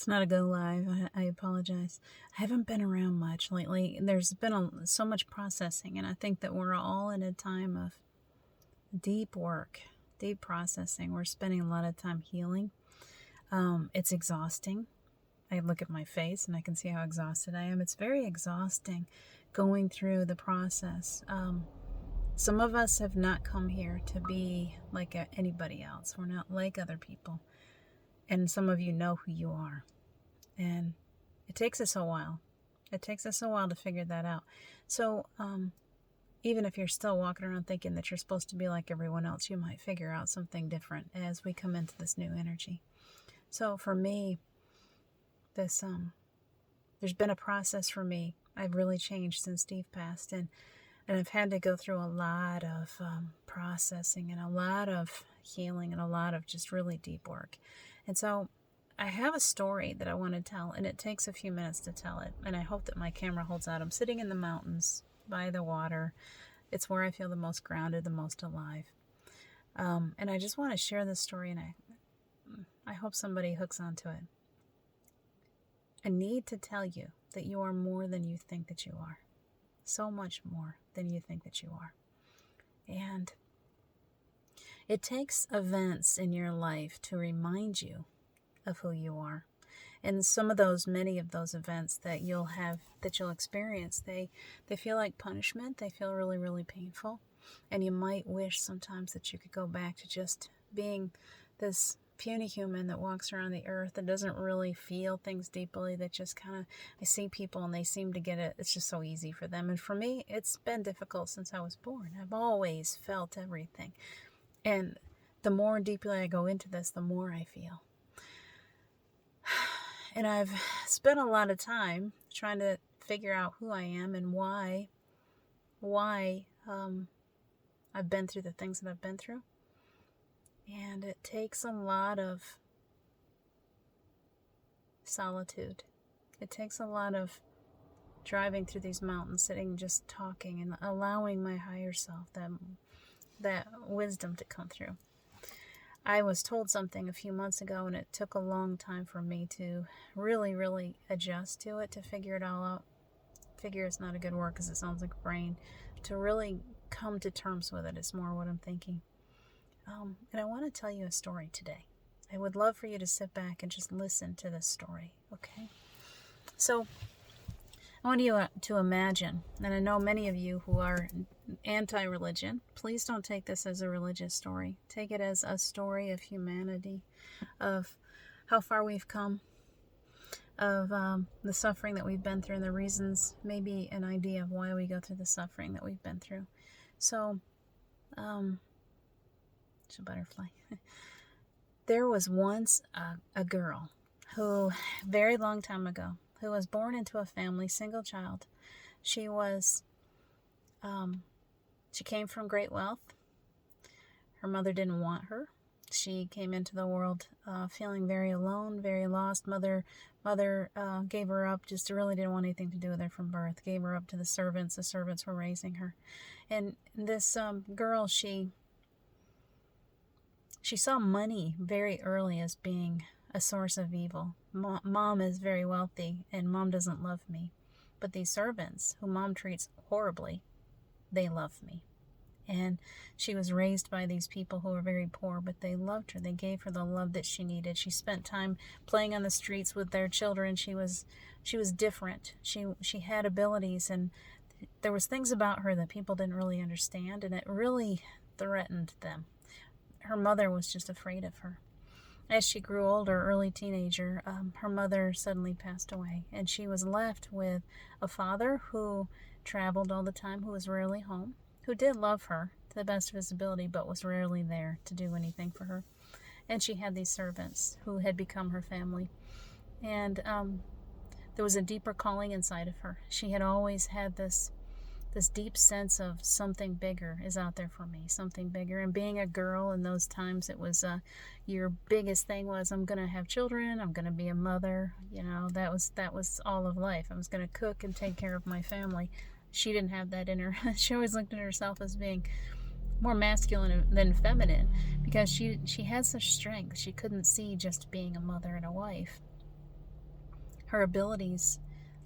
It's not a go live. I apologize. I haven't been around much lately. There's been so much processing, and I think that we're all in a time of deep work, deep processing. We're spending a lot of time healing. It's exhausting. I look at my face and I can see how exhausted I am. It's very exhausting going through the process. Some of us have not come here to be like anybody else. We're not like other people. And some of you know who you are. And it takes us a while. It takes us a while to figure that out. So, even if you're still walking around thinking that you're supposed to be like everyone else, you might figure out something different as we come into this new energy. So for me, there's been a process for me. I've really changed since Steve passed, and I've had to go through a lot of processing and a lot of healing and a lot of just really deep work. And so I have a story that I want to tell, and it takes a few minutes to tell it. And I hope that my camera holds out. I'm sitting in the mountains by the water. It's where I feel the most grounded, the most alive. And I just want to share this story, and I hope somebody hooks onto it. I need to tell you that you are more than you think that you are. So much more than you think that you are. And it takes events in your life to remind you of who you are. And many of those events that you'll experience, they feel like punishment. They feel really, really painful. And you might wish sometimes that you could go back to just being this puny human that walks around the earth that doesn't really feel things deeply, that just kind of, I see people and they seem to get it. It's just so easy for them. And for me, it's been difficult since I was born. I've always felt everything. And the more deeply I go into this, the more I feel. And I've spent a lot of time trying to figure out who I am and why I've been through the things that I've been through. And it takes a lot of solitude. It takes a lot of driving through these mountains, sitting, just talking, and allowing my higher self, that wisdom to come through. I was told something a few months ago, and it took a long time for me to really, really adjust to it, to figure it all out. Figure is not a good word because it sounds like brain. To really come to terms with it is more what I'm thinking. And I want to tell you a story today. I would love for you to sit back and just listen to this story, okay? So I want you to imagine, and I know many of you who are anti-religion, please don't take this as a religious story. Take it as a story of humanity, of how far we've come, of the suffering that we've been through, and the reasons, maybe an idea of why we go through the suffering that we've been through. So, it's a butterfly. There was once a girl who, very long time ago, who was born into a family, single child. She came from great wealth. Her mother didn't want her. She came into the world feeling very alone, very lost. Mother gave her up, just really didn't want anything to do with her from birth. Gave her up to the servants. The servants were raising her. And this girl, she saw money very early as being a source of evil. Mom is very wealthy, and Mom doesn't love me. But these servants, who Mom treats horribly, they love me. And she was raised by these people who were very poor, but they loved her. They gave her the love that she needed. She spent time playing on the streets with their children. She was different. She had abilities, and there was things about her that people didn't really understand, and it really threatened them. Her mother was just afraid of her. As she grew older, early teenager, her mother suddenly passed away, and she was left with a father who traveled all the time, who was rarely home, who did love her to the best of his ability, but was rarely there to do anything for her. And she had these servants who had become her family. And there was a deeper calling inside of her. She had always had this deep sense of something bigger is out there for me, something bigger. And being a girl in those times, it was your biggest thing was, I'm going to have children, I'm going to be a mother. You know, that was all of life. I was going to cook and take care of my family. She didn't have that in her. She always looked at herself as being more masculine than feminine, because she had such strength. She couldn't see just being a mother and a wife. Her abilities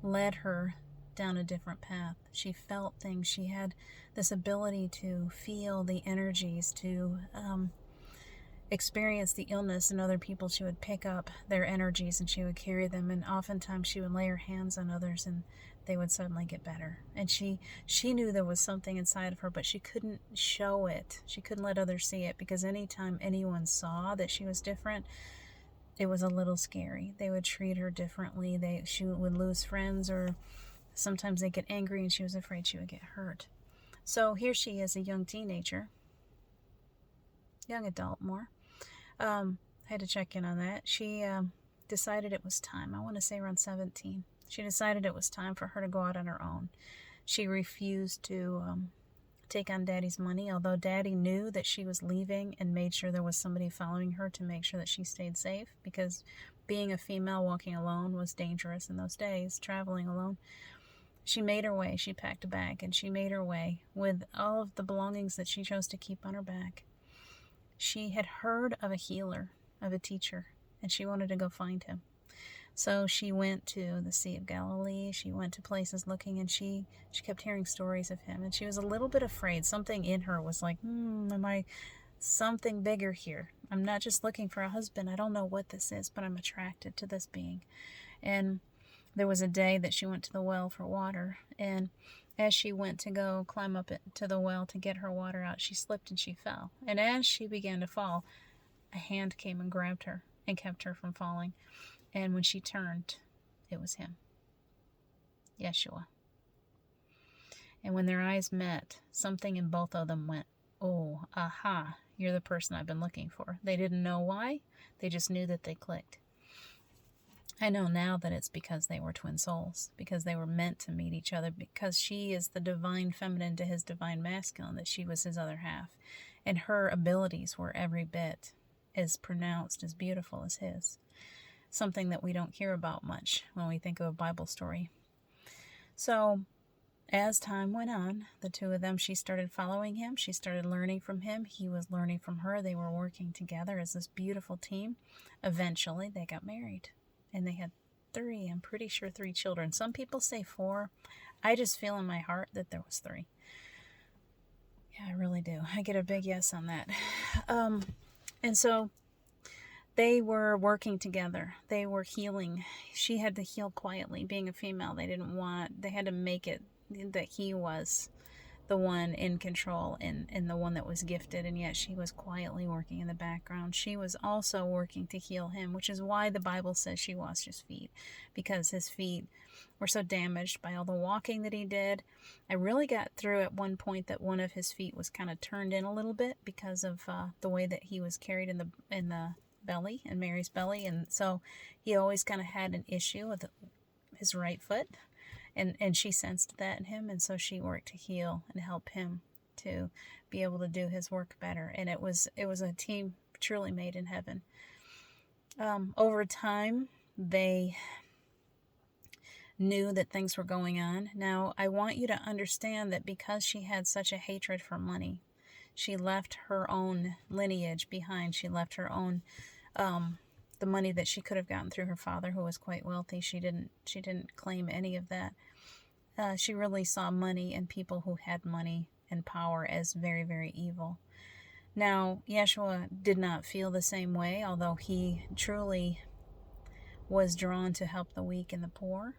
led her down a different path. She felt things. She had this ability to feel the energies, to experience the illness in other people. She would pick up their energies and she would carry them, and oftentimes she would lay her hands on others and they would suddenly get better. And she knew there was something inside of her, but she couldn't show it. She couldn't let others see it, because anytime anyone saw that she was different, it was a little scary. They would treat her differently. She would lose friends, or sometimes they'd get angry, and she was afraid she would get hurt. So here she is, a young teenager, young adult more. I had to check in on that. She decided it was time. I want to say around 17. She decided it was time for her to go out on her own. She refused to take on Daddy's money, although Daddy knew that she was leaving and made sure there was somebody following her to make sure that she stayed safe, because being a female walking alone was dangerous in those days, traveling alone. She made her way. She packed a bag and she made her way with all of the belongings that she chose to keep on her back. She had heard of a healer, of a teacher, and she wanted to go find him. So she went to the Sea of Galilee. She went to places looking, and she kept hearing stories of him. And she was a little bit afraid. Something in her was like, am I something bigger here? I'm not just looking for a husband. I don't know what this is, but I'm attracted to this being. And there was a day that she went to the well for water. And as she went to go climb up to the well to get her water out, she slipped and she fell. And as she began to fall, a hand came and grabbed her and kept her from falling. And when she turned, it was him, Yeshua. And when their eyes met, something in both of them went, oh, aha, you're the person I've been looking for. They didn't know why. They just knew that they clicked. I know now that it's because they were twin souls, because they were meant to meet each other, because she is the divine feminine to his divine masculine, that she was his other half. And her abilities were every bit as pronounced, as beautiful as his. Something that we don't hear about much when we think of a Bible story. So as time went on, the two of them, she started following him. She started learning from him. He was learning from her. They were working together as this beautiful team. Eventually, they got married. And they had 3, I'm pretty sure 3 children. Some people say 4. I just feel in my heart that there was 3. Yeah, I really do. I get a big yes on that. And so they were working together. They were healing. She had to heal quietly. Being a female, they had to make it that he was the one in control and the one that was gifted, and yet she was quietly working in the background. She was also working to heal him, which is why the Bible says she washed his feet, because his feet were so damaged by all the walking that he did. I really got through at one point that one of his feet was kind of turned in a little bit because of the way that he was carried in the belly, in Mary's belly, and so he always kind of had an issue with his right foot. And she sensed that in him, and so she worked to heal and help him to be able to do his work better. And it was a team truly made in heaven. Over time, they knew that things were going on. Now, I want you to understand that because she had such a hatred for money, she left her own lineage behind. She left her own the money that she could have gotten through her father, who was quite wealthy. She didn't claim any of that. She really saw money and people who had money and power as very, very evil. Now, Yeshua did not feel the same way, although he truly was drawn to help the weak and the poor.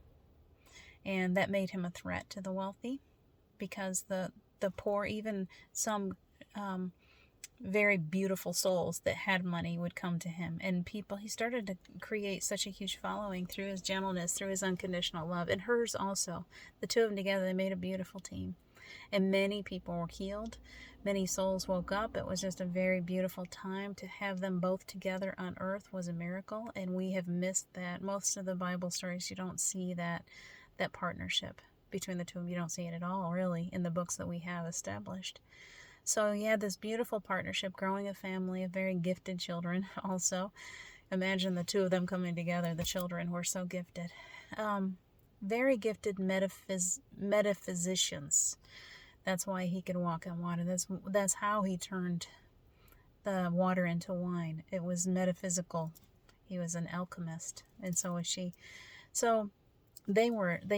And that made him a threat to the wealthy, because the poor, even some very beautiful souls that had money, would come to him. And he started to create such a huge following through his gentleness, through his unconditional love, and hers also. The two of them together, they made a beautiful team. And many people were healed. Many souls woke up. It was just a very beautiful time. To have them both together on earth was a miracle, and we have missed that. Most of the Bible stories, you don't see that partnership between the two of them. You don't see it at all, really, in the books that we have established. So he had this beautiful partnership, growing a family of very gifted children also. Imagine the two of them coming together. The children were so gifted. Very gifted metaphysicians. That's why he could walk on water. That's how he turned the water into wine. It was metaphysical. He was an alchemist, and so was she. So they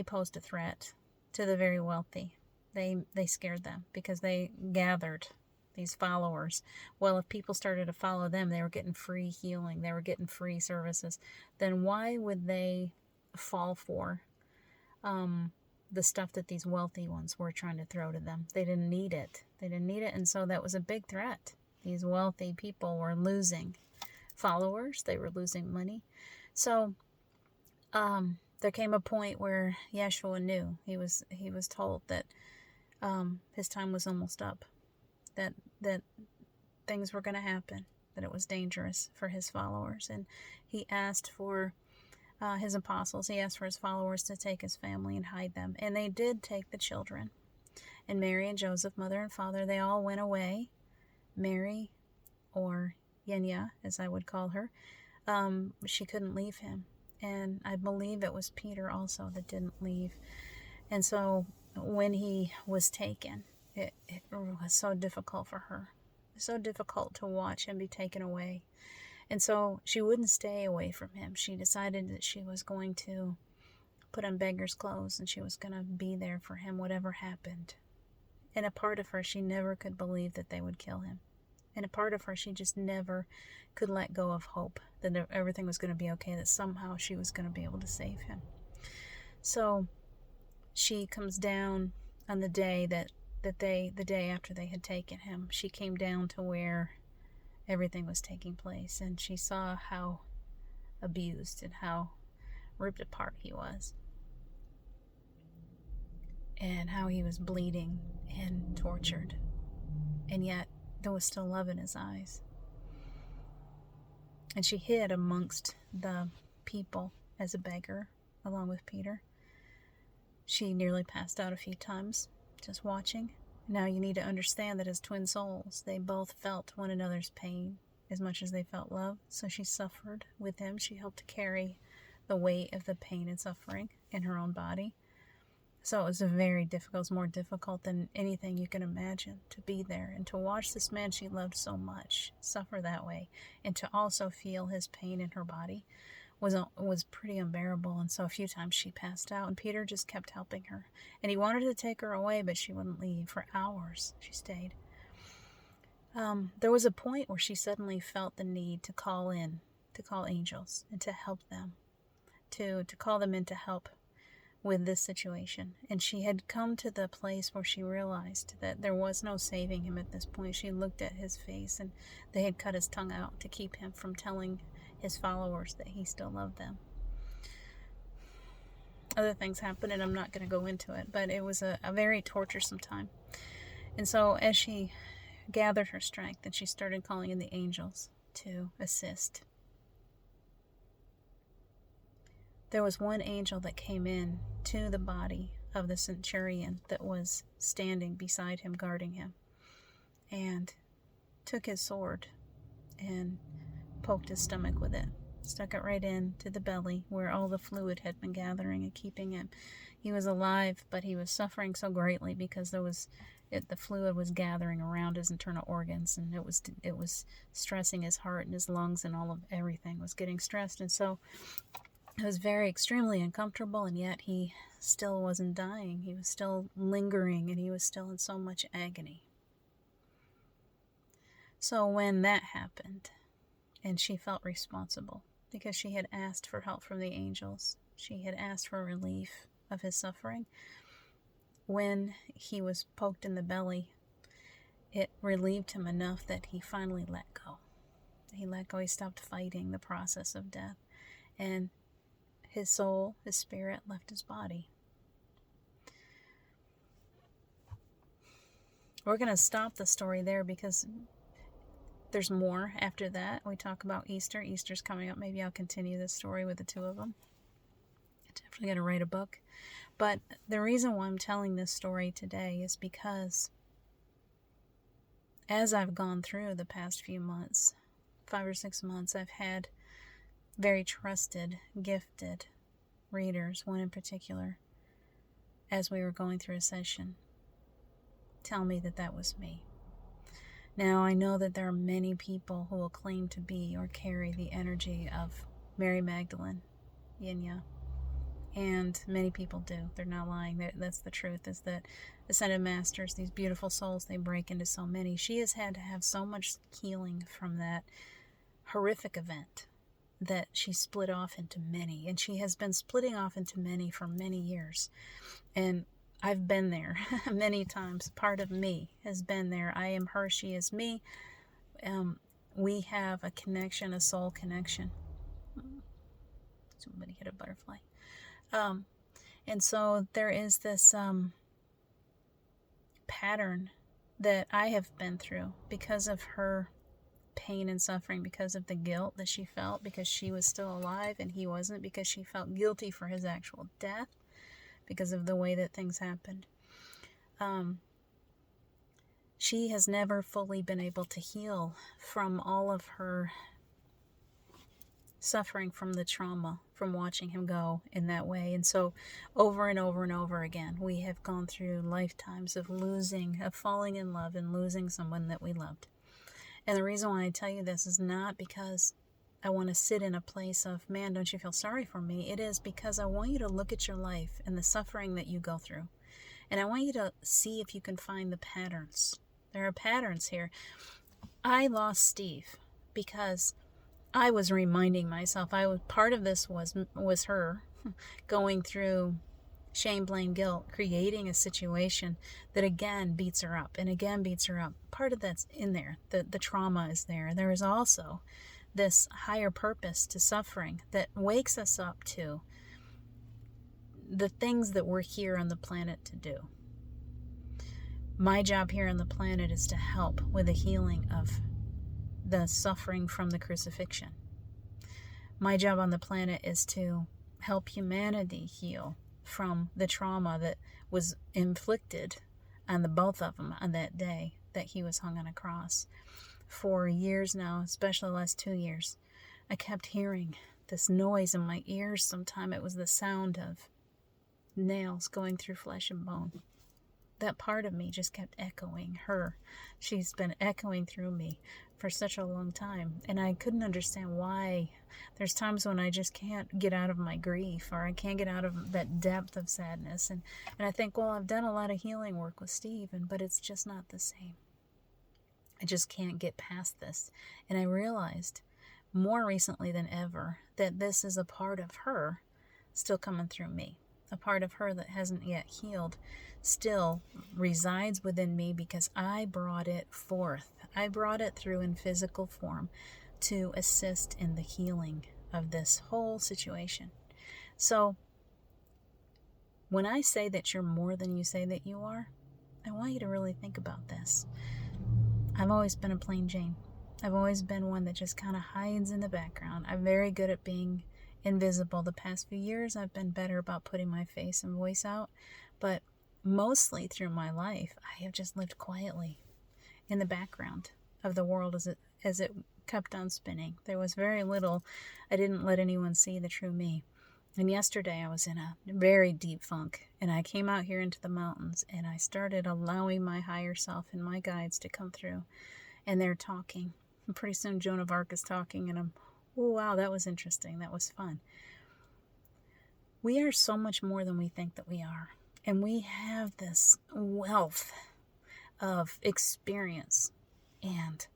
posed a threat to the very wealthy. They scared them because they gathered these followers. Well, if people started to follow them, they were getting free healing, they were getting free services. Then why would they fall for the stuff that these wealthy ones were trying to throw to them? They didn't need it. And so that was a big threat. These wealthy people were losing followers. They were losing money. So there came a point where Yeshua knew. He was told that his time was almost up, that things were going to happen, that it was dangerous for his followers. And he asked for his apostles, he asked for his followers to take his family and hide them. And they did take the children. And Mary and Joseph, mother and father, they all went away. Mary, or Yenya, as I would call her, she couldn't leave him. And I believe it was Peter also that didn't leave. And so when he was taken, it was so difficult for her. So difficult to watch him be taken away. And so she wouldn't stay away from him. She decided that she was going to put on beggar's clothes and she was going to be there for him, whatever happened. And a part of her, she never could believe that they would kill him. And a part of her, she just never could let go of hope that everything was going to be okay, that somehow she was going to be able to save him. So she comes down on the day the day after they had taken him. She came down to where everything was taking place, and she saw how abused and how ripped apart he was, and how he was bleeding and tortured, and yet there was still love in his eyes. And she hid amongst the people as a beggar along with Peter. She nearly passed out a few times just watching. Now you need to understand that as twin souls, they both felt one another's pain as much as they felt love. So she suffered with him. She helped carry the weight of the pain and suffering in her own body. So it was very difficult. It was more difficult than anything you can imagine to be there and to watch this man she loved so much suffer that way, and to also feel his pain in her body was pretty unbearable. And so a few times she passed out, and Peter just kept helping her. And he wanted to take her away, but she wouldn't leave. For hours she stayed. There was a point where she suddenly felt the need to call angels and to help them, to call them in to help with this situation. And she had come to the place where she realized that there was no saving him at this point. She looked at his face, and they had cut his tongue out to keep him from telling his followers that he still loved them. Other things happened, and I'm not going to go into it, but it was a very torturesome time. And so as she gathered her strength, and she started calling in the angels to assist, there was one angel that came in to the body of the centurion that was standing beside him, guarding him, and took his sword and poked his stomach with it, stuck it right into the belly where all the fluid had been gathering and keeping him. He was alive, but he was suffering so greatly because the fluid was gathering around his internal organs, and it was stressing his heart and his lungs, and all of everything was getting stressed. And so it was extremely uncomfortable, and yet he still wasn't dying. He was still lingering, and he was still in so much agony. So when that happened, and she felt responsible because she had asked for help from the angels, she had asked for relief of his suffering. When he was poked in the belly, it relieved him enough that he finally let go. He let go. He stopped fighting the process of death, and his soul, his spirit, left his body. We're going to stop the story there because there's more after that. We talk about Easter. Easter's coming up. Maybe I'll continue this story with the two of them. I'm definitely going to write a book. But the reason why I'm telling this story today is because as I've gone through the past few months, 5 or 6 months, I've had very trusted, gifted readers, one in particular, as we were going through a session, tell me that was me. Now, I know that there are many people who will claim to be or carry the energy of Mary Magdalene, Yenya, And many people do. They're not lying. That's the truth, is that Ascended Masters, these beautiful souls, they break into so many. She has had to have so much healing from that horrific event that she split off into many. And she has been splitting off into many for many years. And I've been there many times. Part of me has been there. I am her, she is me. We have a connection, a soul connection. Somebody hit a butterfly. And so there is this pattern that I have been through because of her pain and suffering, because of the guilt that she felt because she was still alive and he wasn't, because she felt guilty for his actual death because of the way that things happened. She has never fully been able to heal from all of her suffering from the trauma from watching him go in that way. And so over and over and over again, we have gone through lifetimes of falling in love and losing someone that we loved. And the reason why I tell you this is not because I want to sit in a place of, man, don't you feel sorry for me? It is because I want you to look at your life and the suffering that you go through. And I want you to see if you can find the patterns. There are patterns here. I lost Steve because I was reminding myself, part of this was her going through shame, blame, guilt, creating a situation that again beats her up and again beats her up. Part of that's in there. The trauma is there. There is also this higher purpose to suffering that wakes us up to the things that we're here on the planet to do. My job here on the planet is to help with the healing of the suffering from the crucifixion. My job on the planet is to help humanity heal from the trauma that was inflicted on the both of them on that day that he was hung on a cross. For years now, especially the last 2 years, I kept hearing this noise in my ears. Sometimes it was the sound of nails going through flesh and bone. That part of me just kept echoing her. She's been echoing through me for such a long time. And I couldn't understand why. There's times when I just can't get out of my grief, or I can't get out of that depth of sadness. And I think, well, I've done a lot of healing work with Steve, but it's just not the same. I just can't get past this. And I realized more recently than ever that this is a part of her still coming through me. A part of her that hasn't yet healed still resides within me because I brought it forth. I brought it through in physical form to assist in the healing of this whole situation. So when I say that you're more than you say that you are, I want you to really think about this. I've always been a plain Jane. I've always been one that just kind of hides in the background. I'm very good at being invisible. The past few years, I've been better about putting my face and voice out, but mostly through my life, I have just lived quietly in the background of the world as it kept on spinning. There was very little. I didn't let anyone see the true me. And yesterday I was in a very deep funk, and I came out here into the mountains, and I started allowing my higher self and my guides to come through, and they're talking. And pretty soon Joan of Arc is talking, and I'm, oh wow, that was interesting. That was fun. We are so much more than we think that we are. And we have this wealth of experience and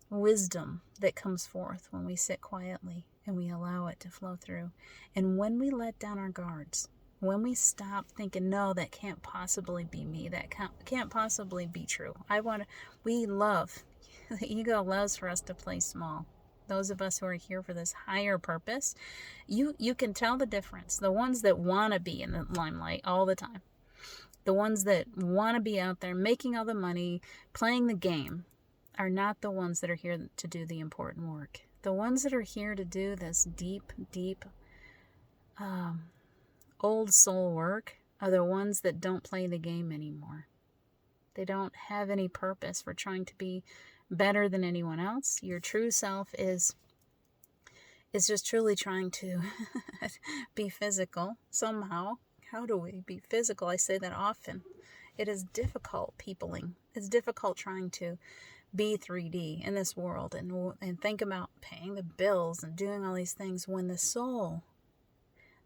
wisdom that comes forth when we sit quietly and we allow it to flow through. And when we let down our guards, when we stop thinking, no, that can't possibly be me, that can't possibly be true. The ego loves for us to play small. Those of us who are here for this higher purpose, you can tell the difference. The ones that want to be in the limelight all the time, the ones that want to be out there making all the money, playing the game, are not the ones that are here to do the important work. The ones that are here to do this deep, deep, old soul work are the ones that don't play the game anymore. They don't have any purpose for trying to be better than anyone else. Your true self is just truly trying to be physical somehow. How do we be physical? I say that often. It is difficult peopling. It's difficult trying to be 3D in this world and think about paying the bills and doing all these things when the soul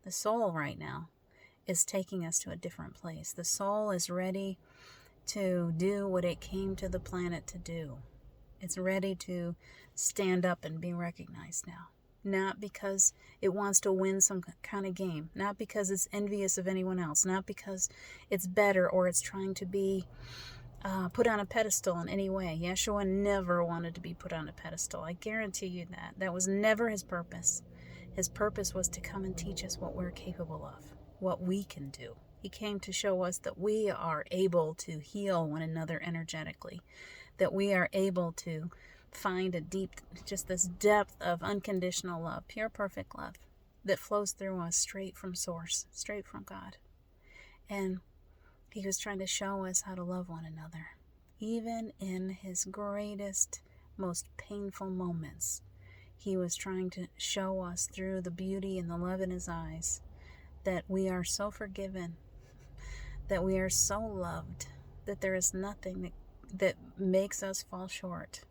The soul right now is taking us to a different place. The soul is ready to do what it came to the planet to do. It's ready to stand up and be recognized now. Not because it wants to win some kind of game. Not because it's envious of anyone else. Not because it's better or it's trying to be put on a pedestal in any way. Yeshua never wanted to be put on a pedestal. I guarantee you that. That was never his purpose. His purpose was to come and teach us what we're capable of, what we can do. He came to show us that we are able to heal one another energetically, that we are able to find a deep, just this depth of unconditional love, pure, perfect love that flows through us straight from source, straight from God. And he was trying to show us how to love one another, even in his greatest, most painful moments. He was trying to show us through the beauty and the love in his eyes that we are so forgiven, that we are so loved, that there is nothing that makes us fall short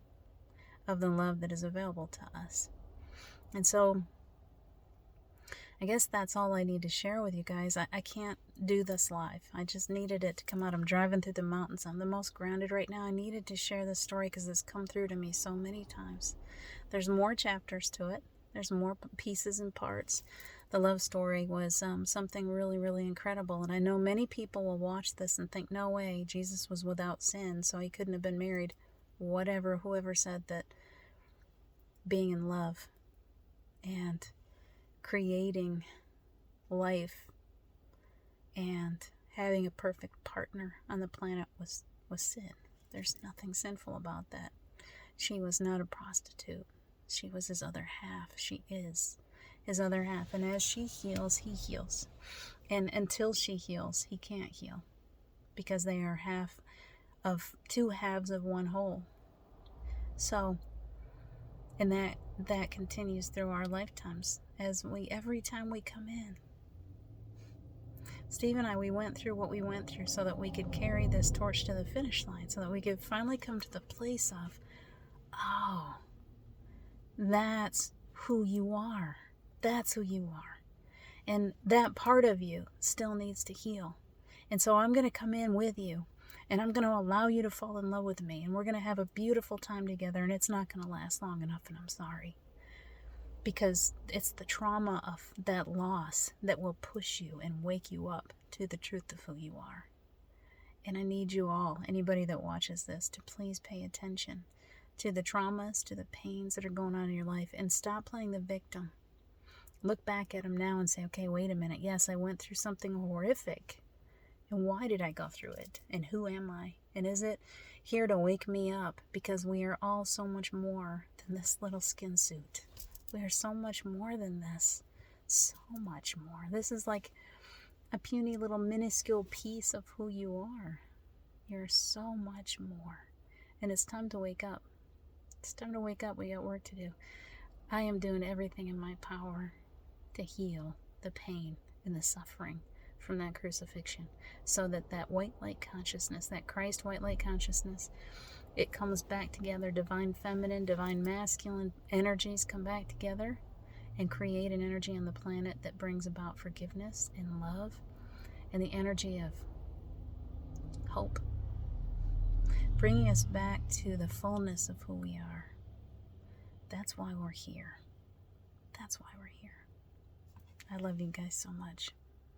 of the love that is available to us. And so I guess that's all I need to share with you guys. I can't do this live. I just needed it to come out. I'm driving through the mountains. I'm the most grounded right now. I needed to share this story because it's come through to me so many times. There's more chapters to it. There's more pieces and parts. The love story was something really, really incredible. And I know many people will watch this and think, no way, Jesus was without sin, so he couldn't have been married. Whatever, whoever said that being in love and creating life and having a perfect partner on the planet was sin. There's nothing sinful about that. She was not a prostitute. She was his other half. She is his other half. And as she heals, he heals. And until she heals, he can't heal, because they are half of two halves of one whole. So, and that continues through our lifetimes as every time we come in. Steve and I, we went through what we went through so that we could carry this torch to the finish line, so that we could finally come to the place of, oh, that's who you are. That's who you are. And that part of you still needs to heal. And so I'm going to come in with you, and I'm going to allow you to fall in love with me, and we're going to have a beautiful time together, and it's not going to last long enough, and I'm sorry. Because it's the trauma of that loss that will push you and wake you up to the truth of who you are. And I need you all, anybody that watches this, to please pay attention to the traumas, to the pains that are going on in your life, and stop playing the victim. Look back at them now and say, okay, wait a minute. Yes, I went through something horrific. And why did I go through it? And who am I? And is it here to wake me up? Because we are all so much more than this little skin suit. We are so much more than this. So much more. This is like a puny little minuscule piece of who you are. You're so much more. And it's time to wake up. It's time to wake up. We got work to do. I am doing everything in my power to heal the pain and the suffering from that crucifixion, so that white light consciousness, that Christ white light consciousness, it comes back together. Divine feminine, divine masculine energies come back together and create an energy on the planet that brings about forgiveness and love and the energy of hope, bringing us back to the fullness of who we are. That's why we're here. That's why we're here. I love you guys so much.